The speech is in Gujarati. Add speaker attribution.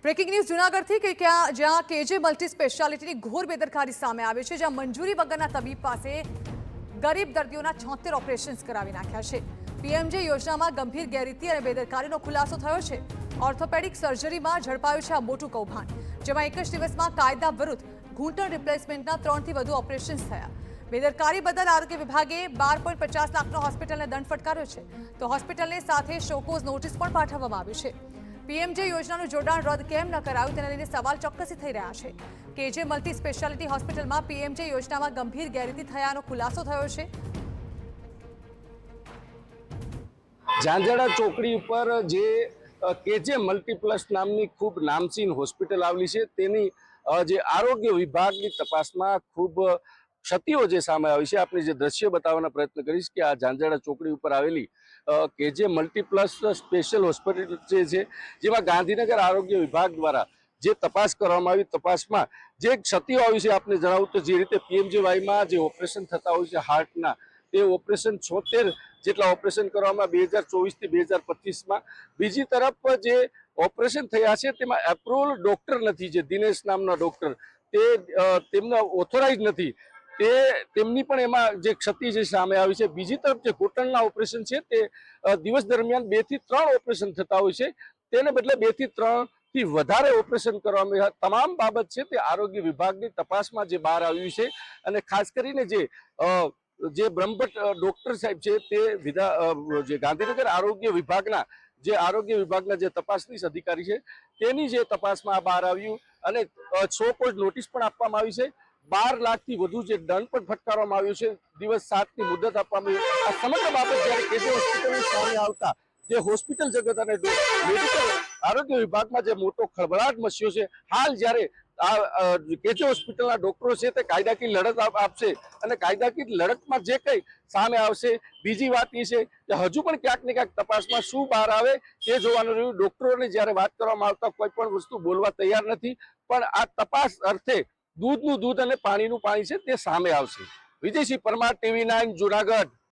Speaker 1: બ્રેકિંગ ન્યૂઝ જૂનાગઢથી કે જ્યાં કેજે મલ્ટી સ્પેશિયાલિટીની ઘોર બેદરકારી સામે આવી છે, જ્યાં મંજૂરી વગરના તબીબ પાસે ગરીબ દર્દીઓના 76 ઓપરેશન્સ કરાવી નાખ્યા છે। પીએમજે યોજનામાં ગંભીર ગેરરીતિ અને બેદરકારીનો ખુલાસો થયો છે। ઓર્થોપેડિક સર્જરીમાં ઝડપાયું છે આ મોટું કૌભાંડ, જેમાં એક જ દિવસમાં કાયદા વિરુદ્ધ ઘૂંટણ રિપ્લેસમેન્ટના 3થી વધુ ઓપરેશન્સ થયા। બેદરકારી બદલ આરોગ્ય વિભાગે 12.50 લાખનો હોસ્પિટલને દંડ ફટકાર્યો છે, તો હોસ્પિટલને સાથે શોકોઝ નોટિસ પણ પાઠવવામાં આવી છે। પીએમજે યોજનાનું જોડાણ રદ કેમ ન કરાયું તેને લઈને સવાલ ચોક્કસથી થઈ રહ્યા છે। કેજે મલ્ટી સ્પેશિયાલિટી હોસ્પિટલમાં પીએમજે યોજનામાં ગંભીર ગેરરીતિ થયાનો ખુલાસો થયો છે।
Speaker 2: ઝાંઝડા ચોકડી ઉપર જે કેજે મલ્ટીપ્લસ નામની ખૂબ નામચીન હોસ્પિટલ આવેલી છે, તેની જે આરોગ્ય વિભાગની તપાસમાં ખૂબ ક્ષતિઓ જે સામે આવી છે। આપણે જે દ્રશ્ય બતાવવાનો પ્રયત્ન કરીશ કે આ ઝાંઝડા ચોકડી ઉપર આવેલી કેજે મલ્ટીપ્લસ સ્પેશિયલ હોસ્પિટલ જે છે, જેમાં ગાંધીનગર આરોગ્ય વિભાગ દ્વારા જે તપાસ કરવામાં આવી, તપાસમાં જે ક્ષતિઓ આવી છે આપને જણાવું તો જે રીતે પીએમજેવાયમાં જે ઓપરેશન થતા હોય છે હાર્ટના, તે ઓપરેશન 76 જેટલા ઓપરેશન કરવામાં 2024 થી 2025માં। બીજી તરફ જે ઓપરેશન થયા છે તેમાં એપ્રુવલ ડોક્ટર નથી, જે દિનેશ નામના ડોક્ટર તે તેમના ઓથોરાઇઝ નથી, તેમની પણ એમાં જે ક્ષતિ જે સામે આવી છે। બીજી તરફ જે ઘૂંટણના ઓપરેશન છે તે દિવસ દરમિયાન 2 થી 3 ઓપરેશન થતા હોય છે, તેને બદલે 2 થી 3 થી વધારે ઓપરેશન કરવામાં આવ્યા। તમામ બાબત છે તે આરોગ્ય વિભાગની તપાસમાં જે બહાર આવ્યું છે, અને ખાસ કરીને જે બ્રહ્મભટ્ટ ડોક્ટર સાહેબ છે તે જે ગાંધીનગર આરોગ્ય વિભાગના જે તપાસનીશ અધિકારી છે તેની જે તપાસમાં બહાર આવ્યું, અને 100 કોજ નોટિસ પણ આપવામાં આવી છે। 12 લાખથી વધુ જે દંડ પણ ફટકારવામાં આવ્યો છે, દિવસ 7ની મુદત આપવામાં આવી। આ સમગ્ર બાબત જ્યારે કેજે હોસ્પિટલની સામે આવતા જે હોસ્પિટલ જગત અને મેડિકલ આરોગ્ય વિભાગમાં જે મોટો ખળભળાટ મચ્યો છે। હાલ જ્યારે આ કેજે હોસ્પિટલના ડોક્ટરો છે તે કાયદાકીય લડત આપશે, અને કાયદાકીય લડતમાં જે કંઈ સામે આવશે, બીજી વાત એ છે કે હજુ પણ ક્યાંક ને ક્યાંક તપાસમાં શું બહાર આવે તે જોવાનું રહ્યું। ડોક્ટરોને જ્યારે વાત કરવામાં આવતા કોઈ પણ વસ્તુ બોલવા તૈયાર નથી, પણ આ તપાસ અર્થે દૂધનું દૂધ અને પાણીનું પાણી છે તે સામે આવશે। વિજયસિંહ પરમાર, TV9 જૂનાગઢ।